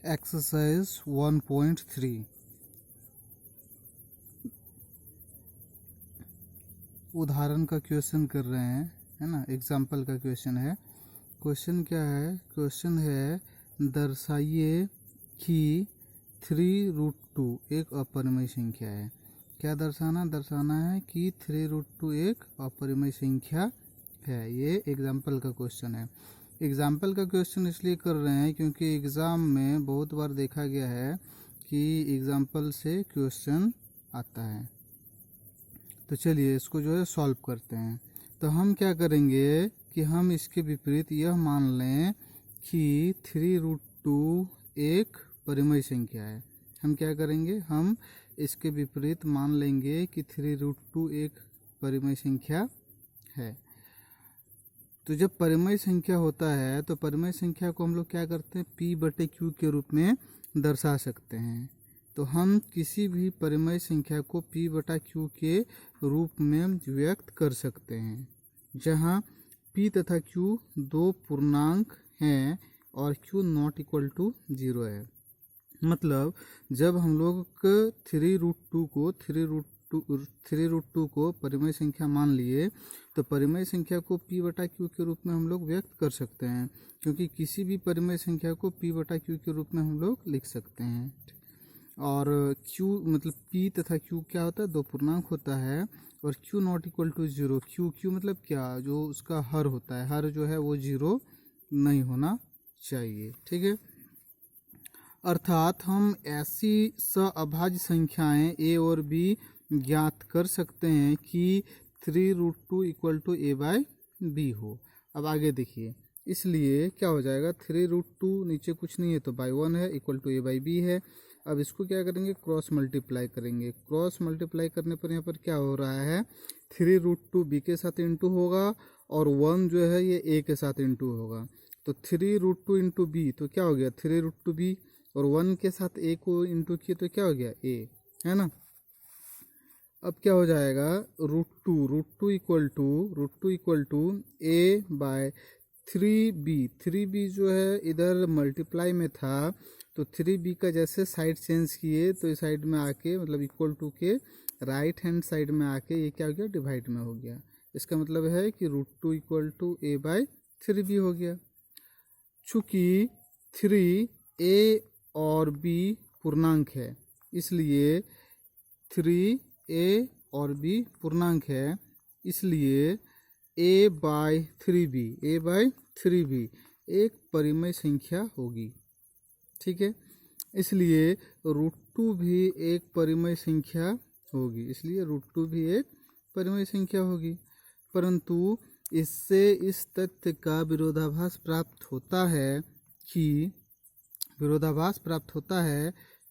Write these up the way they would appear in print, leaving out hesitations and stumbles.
Exercise 1.3 उदाहरण का question कर रहे हैं, है ना। एग्जाम्पल का क्वेश्चन है। क्वेश्चन क्या है? क्वेश्चन है दर्शाइए कि 3√2 एक अपरिमेय संख्या है। क्या दर्शाना है कि 3√2 एक अपरिमेय संख्या है। ये एग्जाम्पल का क्वेश्चन है। एग्जाम्पल का क्वेश्चन इसलिए कर रहे हैं क्योंकि एग्ज़ाम में बहुत बार देखा गया है कि एग्जाम्पल से क्वेश्चन आता है। तो चलिए इसको जो है सॉल्व करते हैं। तो हम क्या करेंगे कि हम इसके विपरीत यह मान लें कि 3√2 एक परिमेय संख्या है। हम क्या करेंगे? हम इसके विपरीत मान लेंगे कि 3√2 एक परिमेय संख्या है। तो जब परिमेय संख्या होता है तो परिमेय संख्या को हम लोग क्या करते हैं? P/Q के रूप में दर्शा सकते हैं। तो हम किसी भी परिमेय संख्या को P/Q के रूप में व्यक्त कर सकते हैं, जहां P तथा Q दो पूर्णांक हैं और Q नॉट इक्वल टू 0 है। मतलब जब हम लोग 3√2 को परिमेय संख्या मान लिए तो परिमेय संख्या को P/Q के रूप में हम लोग व्यक्त कर सकते हैं, क्योंकि किसी भी परिमेय संख्या को P/Q के रूप में हम लोग लिख सकते हैं। और Q मतलब P तथा Q क्या होता है? दो पूर्णांक होता है। और Q not equal to 0, Q मतलब क्या? जो उसका हर होता है, हर जो है वो 0 नहीं होना चाहिए। ठीक है। अर्थात हम ऐसी सअभाज्य संख्याएं a और b ज्ञात कर सकते हैं कि 3√2 इक्वल टू a/b हो। अब आगे देखिए, इसलिए क्या हो जाएगा? 3√2 नीचे कुछ नहीं है तो बाई 1 है, इक्वल टू a/b है। अब इसको क्या करेंगे? क्रॉस मल्टीप्लाई करेंगे। क्रॉस मल्टीप्लाई करने पर यहाँ पर क्या हो रहा है? 3√2 b के साथ इंटू होगा और 1 जो है ये a के साथ इंटू होगा। तो 3√2 इंटू b तो क्या हो गया? 3√2 b, और 1 के साथ a को इंटू किए तो क्या हो गया? a, है ना। अब क्या हो जाएगा? √2 इक्वल टू a/3b। 3b जो है इधर मल्टीप्लाई में था, तो 3b का जैसे साइड चेंज किए तो इस साइड में आके मतलब इक्वल टू के राइट हैंड साइड में आके ये क्या हो गया? डिवाइड में हो गया। इसका मतलब है कि √2 इक्वल टू a/3b हो गया। चूँकि 3a और b पूर्णांक है, इसलिए 3a और b पूर्णांक है, इसलिए a/3b एक परिमेय संख्या होगी। ठीक है। इसलिए √2 भी एक परिमेय संख्या होगी, इसलिए √2 भी एक परिमेय संख्या होगी। परंतु इससे इस तथ्य का विरोधाभास प्राप्त होता है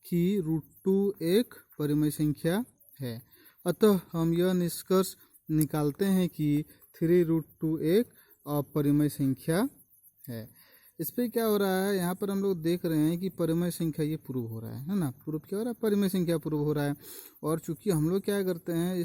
कि √2 एक परिमेय संख्या है। अतः हम यह निष्कर्ष निकालते हैं कि 3√2 एक अपरिमेय संख्या है। इस पर क्या हो रहा है? यहाँ पर हम लोग देख रहे हैं कि परिमेय संख्या ये प्रूव हो रहा है ना। प्रूव क्या हो रहा है? परिमेय संख्या प्रूव हो रहा है। और चूंकि हम लोग क्या करते हैं,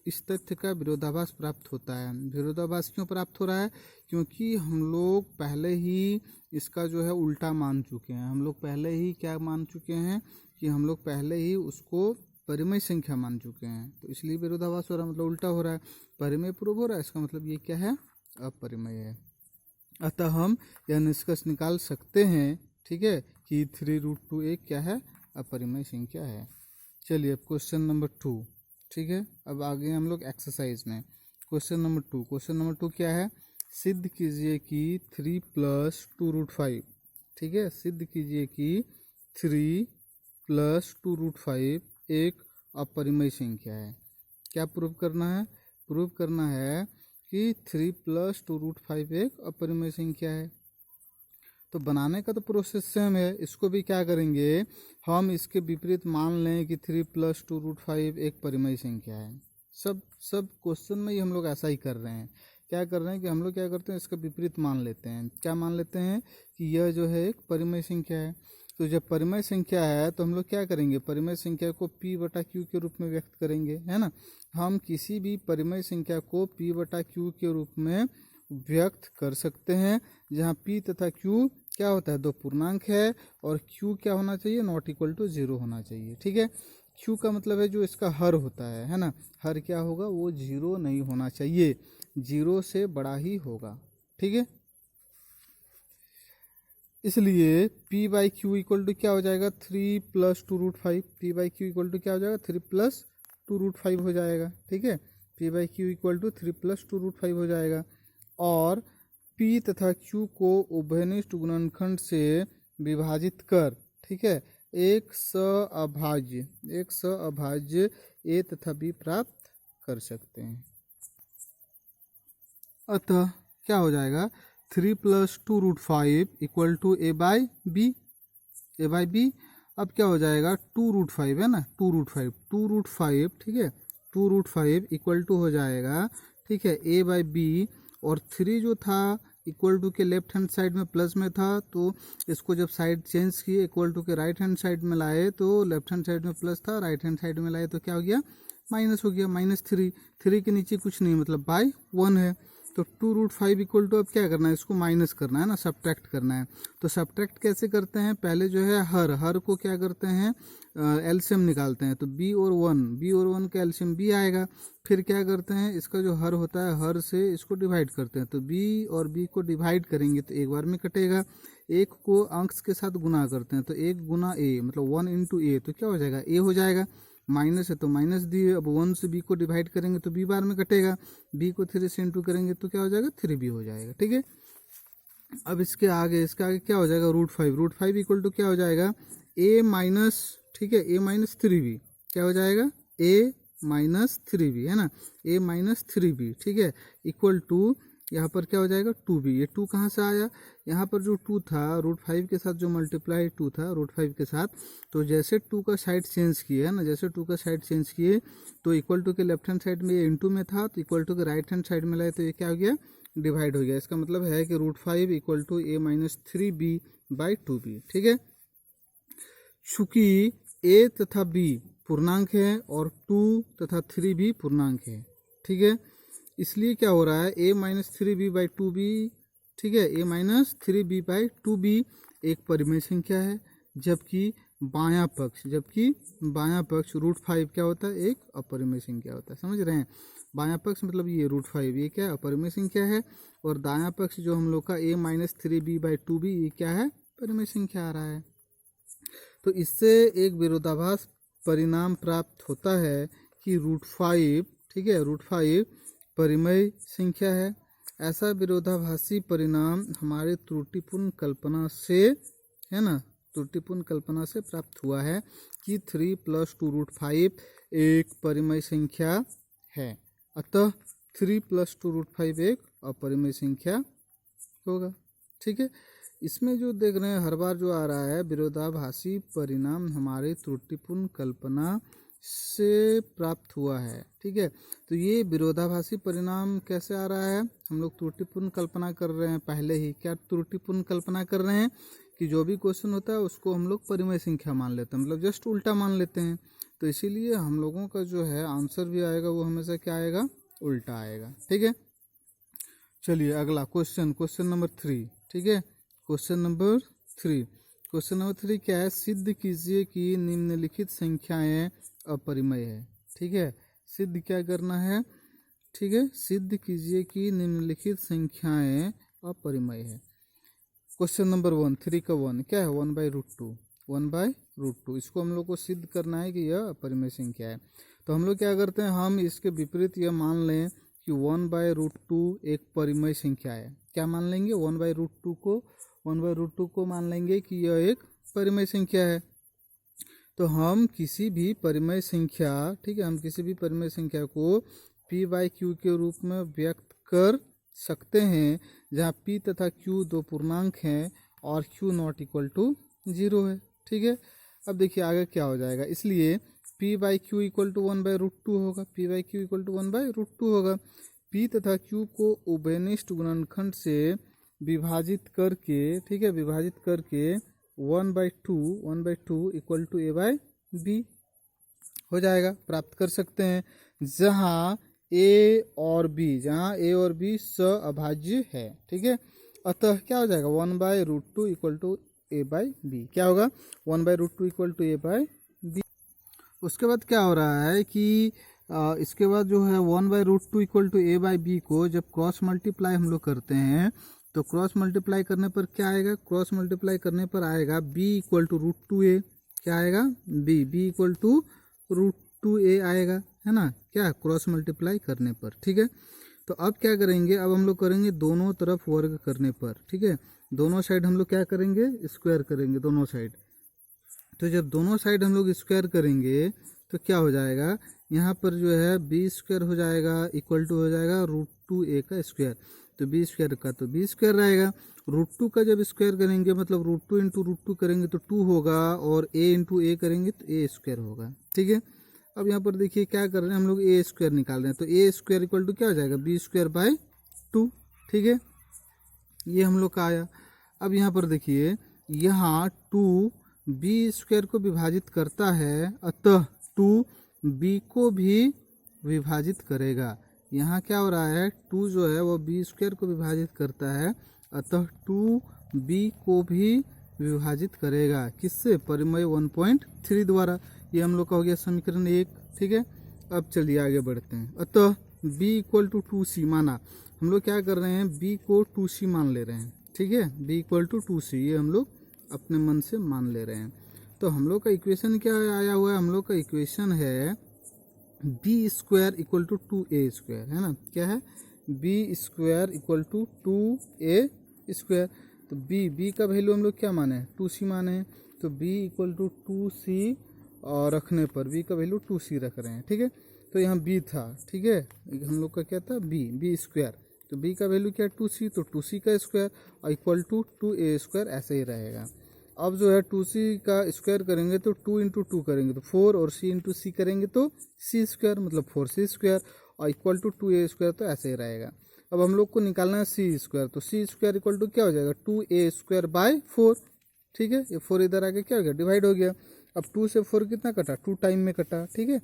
इस तथ्य का विरोधाभास प्राप्त होता है। विरोधाभास क्यों प्राप्त हो रहा है? क्योंकि हम लोग पहले ही इसका जो है उल्टा मान चुके हैं। हम लोग पहले ही क्या मान चुके हैं कि हम लोग पहले ही उसको परिमेय संख्या मान चुके हैं, तो इसलिए विरोधाभास हो रहा है, मतलब उल्टा हो रहा है। परिमेय प्रूव हो रहा है, इसका मतलब ये क्या है? अपरिमेय है। अतः हम यह निष्कर्ष निकाल सकते हैं, ठीक है, कि 3√2 एक क्या है? अपरिमेय संख्या है। चलिए अब क्वेश्चन नंबर 2। ठीक है। अब आगे हम लोग एक्सरसाइज में क्वेश्चन नंबर 2 क्या है? सिद्ध कीजिए कि 3 + 2√5, ठीक है, सिद्ध कीजिए कि 3 + 2√5 एक अपरिमेय संख्या है। क्या प्रूव करना है? प्रूव करना है कि 3 + 2√5 एक अपरिमेय संख्या है। तो बनाने का तो प्रोसेस सेम है। इसको भी क्या करेंगे? हम इसके विपरीत मान लें कि 3 + 2√5 एक परिमेय संख्या है। सब क्वेश्चन में ही हम लोग ऐसा ही कर रहे हैं। क्या कर रहे हैं कि हम लोग क्या करते हैं? इसका विपरीत मान लेते हैं। क्या मान लेते हैं? कि यह जो है एक परिमेय संख्या है। तो जब परिमेय संख्या है तो हम लोग क्या करेंगे? परिमेय संख्या को P/Q के रूप में व्यक्त करेंगे, है ना। हम किसी भी परिमेय संख्या को P/Q के रूप में व्यक्त कर सकते हैं, जहाँ P तथा Q क्या होता है, दो पूर्णांक है, और q क्या होना चाहिए, नॉट इक्वल टू 0 होना चाहिए। ठीक है, q का मतलब है जो इसका हर होता है ना, हर क्या होगा, वो 0 नहीं होना चाहिए, 0 से बड़ा ही होगा। ठीक है, इसलिए p by Q equal to क्या हो जाएगा, 3 plus 2√5। p by Q equal to क्या हो जाएगा, 3 प्लस 2√5 हो जाएगा। ठीक है, p by Q equal to 3 plus 2√5 हो जाएगा। और p तथा q को उभयनिष्ठ गुणनखंड से विभाजित कर, ठीक है, एक सअभाज्य a तथा b प्राप्त कर सकते हैं। अतः क्या हो जाएगा, 3 plus 2√5 equal to a by B. अब क्या हो जाएगा, 2√5 है ना, 2√5, ठीक है, 2√5 इक्वल टू हो जाएगा, ठीक है, a बाई बी। और 3 जो था इक्वल टू के लेफ्ट हैंड साइड में प्लस में था, तो इसको जब साइड चेंज किए इक्वल टू के राइट हैंड साइड में लाए तो लेफ्ट हैंड साइड में प्लस था, राइट हैंड साइड में लाए तो क्या हो गया, माइनस हो गया, -3। 3 के नीचे कुछ नहीं, मतलब बाई 1 है। तो 2√5 इक्वल टू अब क्या करना है, इसको माइनस करना है ना, सब्ट्रैक्ट करना है। तो सब्ट्रैक्ट कैसे करते हैं, पहले जो है हर को क्या करते हैं, एलसीएम निकालते हैं। तो b और 1 का एलसीएम b आएगा। फिर क्या करते हैं, इसका जो हर होता है, हर से इसको डिवाइड करते हैं। तो b और b को डिवाइड करेंगे तो एक बार में कटेगा। एक को अंश के साथ गुना करते हैं, तो 1 गुना a मतलब 1 इंटू ए, तो क्या हो जाएगा, a हो जाएगा। माइनस है तो माइनस दिए, अब 1 से b को डिवाइड करेंगे तो b बार में कटेगा, b को 3 से इंटू करेंगे तो क्या हो जाएगा, 3b हो जाएगा। ठीक है, अब इसके आगे क्या हो जाएगा, √5 इक्वल टू क्या हो जाएगा, a माइनस, ठीक है, a माइनस 3b, क्या हो जाएगा, a माइनस 3b है ना, a माइनस 3b, ठीक है, इक्वल टू यहाँ पर क्या हो जाएगा, 2b। ये 2 कहाँ से आया, यहाँ पर जो 2 था √5 के साथ जो मल्टीप्लाई 2 था √5 के साथ, तो जैसे 2 का साइड चेंज किए है ना, जैसे 2 का साइड चेंज किए तो इक्वल टू के लेफ्ट हैंड साइड में ये इंटू में था, तो इक्वल टू के राइट हैंड साइड में लाए तो ये क्या हो गया, डिवाइड हो गया। इसका मतलब है कि √5 equal to a minus 3b by 2b। ठीक है, चूंकि a तथा b पूर्णांक है और 2 तथा 3 भी पूर्णांक है, ठीक है, इसलिए क्या हो रहा है, a minus 3b by 2b, ठीक है, a minus 3b by 2b एक परिमेय संख्या है, जबकि बायां पक्ष √5 क्या होता है, एक अपरिमेय संख्या होता है। समझ रहे हैं, बायां पक्ष मतलब ये √5 ये क्या है, अपरिमेय संख्या है, और दायां पक्ष जो हम लोग का a minus 3b by 2b ये क्या है, परिमेय संख्या आ रहा है। तो इससे एक विरोधाभास परिणाम प्राप्त होता है कि √5, ठीक है, √5 परिमेय संख्या है। ऐसा विरोधाभासी परिणाम हमारे त्रुटिपूर्ण कल्पना से, है ना, त्रुटिपूर्ण कल्पना से प्राप्त हुआ है कि 3 प्लस 2√5 एक परिमेय संख्या है। अतः 3 प्लस 2√5 एक अपरिमेय संख्या होगा। ठीक है, इसमें जो देख रहे हैं हर बार जो आ रहा है, विरोधाभासी परिणाम हमारे त्रुटिपूर्ण कल्पना से प्राप्त हुआ है। ठीक है, तो ये विरोधाभासी परिणाम कैसे आ रहा है, हम लोग त्रुटिपूर्ण कल्पना कर रहे हैं पहले ही। क्या त्रुटिपूर्ण कल्पना कर रहे हैं कि जो भी क्वेश्चन होता है उसको हम लोग परिमेय संख्या मान लेते हैं, मतलब जस्ट उल्टा मान लेते हैं। तो इसीलिए हम लोगों का जो है आंसर भी आएगा वो हमेशा क्या आएगा, उल्टा आएगा। ठीक है, चलिए अगला क्वेश्चन नंबर 3। ठीक है, क्वेश्चन नंबर 3 क्या है, सिद्ध कीजिए कि निम्नलिखित संख्याएं अपरिमेय है। ठीक है, सिद्ध क्या करना है, ठीक है, सिद्ध कीजिए कि निम्नलिखित संख्याएं अपरिमेय है। क्वेश्चन नंबर 1, 3 का 1 क्या है, 1/√2। इसको हम लोग को सिद्ध करना है कि यह अपरिमेय संख्या है। तो हम लोग क्या करते हैं, हम इसके विपरीत यह मान लें कि 1/√2 एक परिमेय संख्या है। क्या मान लेंगे, 1/√2 को मान लेंगे कि यह एक परिमेय संख्या है। तो हम किसी भी परिमेय संख्या, ठीक है, हम किसी भी परिमेय संख्या को p/q के रूप में व्यक्त कर सकते हैं, जहाँ p तथा q दो पूर्णांक हैं और q नॉट इक्वल टू 0 है। ठीक है, अब देखिए आगे क्या हो जाएगा, इसलिए p/q इक्वल टू 1/√2 होगा, p/q इक्वल टू 1/√2 होगा। p तथा q को उभयनिष्ठ गुणनखंड से विभाजित करके, ठीक है, विभाजित करके 1/2 इक्वल टू a/b हो जाएगा, प्राप्त कर सकते हैं, जहाँ a और b सअभाज्य है। ठीक है, अतः क्या हो जाएगा 1/√2 इक्वल टू a/b। क्या होगा 1/√2 इक्वल टू a/b। उसके बाद क्या हो रहा है कि इसके बाद जो है 1/√2 इक्वल टू a/b को जब क्रॉस मल्टीप्लाई हम लोग करते हैं तो क्रॉस मल्टीप्लाई करने पर क्या आएगा, क्रॉस मल्टीप्लाई करने पर आएगा b इक्वल टू √2a। क्या आएगा b इक्वल टू √2a आएगा, है ना, क्या क्रॉस मल्टीप्लाई करने पर। ठीक है, तो अब क्या करेंगे, अब हम लोग करेंगे दोनों तरफ वर्ग करने पर। ठीक है, दोनों साइड हम लोग क्या करेंगे, स्क्वायर करेंगे दोनों साइड। तो जब दोनों साइड हम लोग स्क्वायर करेंगे तो क्या हो जाएगा, यहाँ पर जो है बी स्क्वायर हो जाएगा इक्वल टू हो जाएगा √2a का स्क्वायर। तो बी स्क्वायर का तो बी स्क्वायर रहेगा, √2 का जब स्क्वायर करेंगे मतलब √2 इंटू √2 करेंगे तो 2 होगा, और a इंटू ए करेंगे तो a स्क्वायर होगा। ठीक है, अब यहाँ पर देखिए क्या कर रहे हैं हम लोग, a स्क्वायर निकाल रहे हैं, तो a स्क्वायर इक्वल टू क्या हो जाएगा बी स्क्वायर बाय 2। ठीक है, ये हम लोग का आया। अब यहाँ पर देखिए यहाँ 2 बी स्क्वायर को विभाजित करता है, अतः 2 बी को भी विभाजित करेगा। यहाँ क्या हो रहा है, 2 जो है वो बी स्क्वायर को विभाजित करता है, अतः 2 बी को भी विभाजित करेगा। किससे, परिमेय 1.3 द्वारा। ये हम लोग का हो गया समीकरण 1। ठीक है, अब चलिए आगे बढ़ते हैं। अतः b इक्वल टू 2c माना, हम लोग क्या कर रहे हैं, b को 2c मान ले रहे हैं। ठीक है, b इक्वल टू 2c ये हम लोग अपने मन से मान ले रहे हैं। तो हम लोग का इक्वेशन क्या आया हुआ है, हम लोग का इक्वेशन है B square equal to 2a square, है ना, क्या है B square equal to 2a square. तो b का वैल्यू हम लोग क्या माने हैं, 2c माने हैं, तो b इक्वल टू 2c और रखने पर b का वैल्यू 2c रख रहे हैं। ठीक है, तो यहाँ b था, ठीक है, हम लोग का क्या था b स्क्वायर, तो b का वैल्यू क्या है 2c, तो 2c का स्क्वायर और इक्वल टू 2a स्क्वायर ऐसे ही रहेगा। अब जो है 2c का स्क्वायर करेंगे तो 2 इंटू 2 करेंगे तो 4, और c इंटू सी करेंगे तो c स्क्वायर मतलब 4c स्क्वायर और इक्वल टू 2a स्क्वायर, तो ऐसे ही रहेगा। अब हम लोग को निकालना है c स्क्वायर, तो c स्क्वायर इक्वल टू क्या हो जाएगा 2a स्क्वायर बाय 4। ठीक है, ये 4 इधर आके क्या हो गया, डिवाइड हो गया। अब 2 से 4 कितना कटा, 2 टाइम में कटा। ठीक है,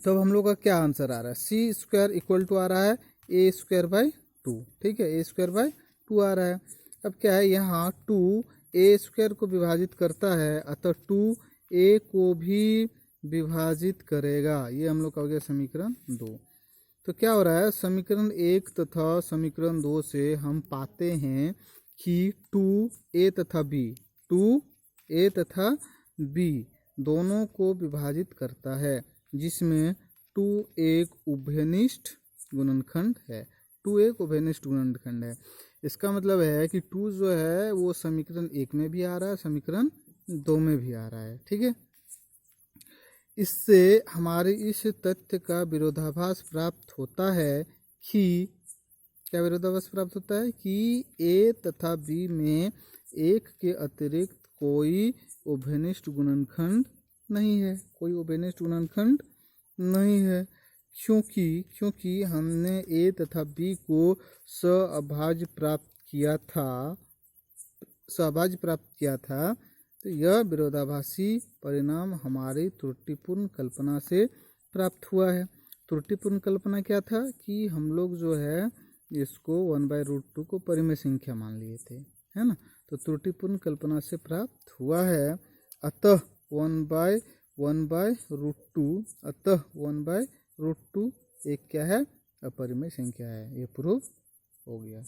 तो अब हम लोग का क्या आंसर आ रहा है, c स्क्वायर इक्वल टू आ रहा है a स्क्वायर बाय 2। ठीक है, a स्क्वायर बाय 2 आ रहा है। अब क्या है, यहाँ 2 a स्क्वायर को विभाजित करता है, अतः 2 a को भी विभाजित करेगा। ये हम लोग का हो गया समीकरण 2। तो क्या हो रहा है, समीकरण 1 तथा समीकरण 2 से हम पाते हैं कि 2a तथा b दोनों को विभाजित करता है, जिसमें 2 एक उभयनिष्ठ गुणनखंड है। 2 एक उभयनिष्ठ गुणनखंड है, इसका मतलब है कि 2 जो है वो समीकरण 1 में भी आ रहा है, समीकरण 2 में भी आ रहा है। ठीक है, इससे हमारे इस तथ्य का विरोधाभास प्राप्त होता है कि क्या विरोधाभास प्राप्त होता है कि a तथा b में एक के अतिरिक्त कोई उभयनिष्ठ गुणनखंड नहीं है, कोई उभयनिष्ठ गुणनखंड नहीं है, क्योंकि हमने a तथा b को सहअभाज्य प्राप्त किया था। तो यह विरोधाभासी परिणाम हमारी त्रुटिपूर्ण कल्पना से प्राप्त हुआ है। त्रुटिपूर्ण कल्पना क्या था कि हम लोग जो है इसको 1/√2 को परिमेय संख्या मान लिए थे, है ना, तो त्रुटिपूर्ण कल्पना से प्राप्त हुआ है। अतः 1/√2 एक क्या है, अपरिमेय संख्या है। ये प्रूफ हो गया।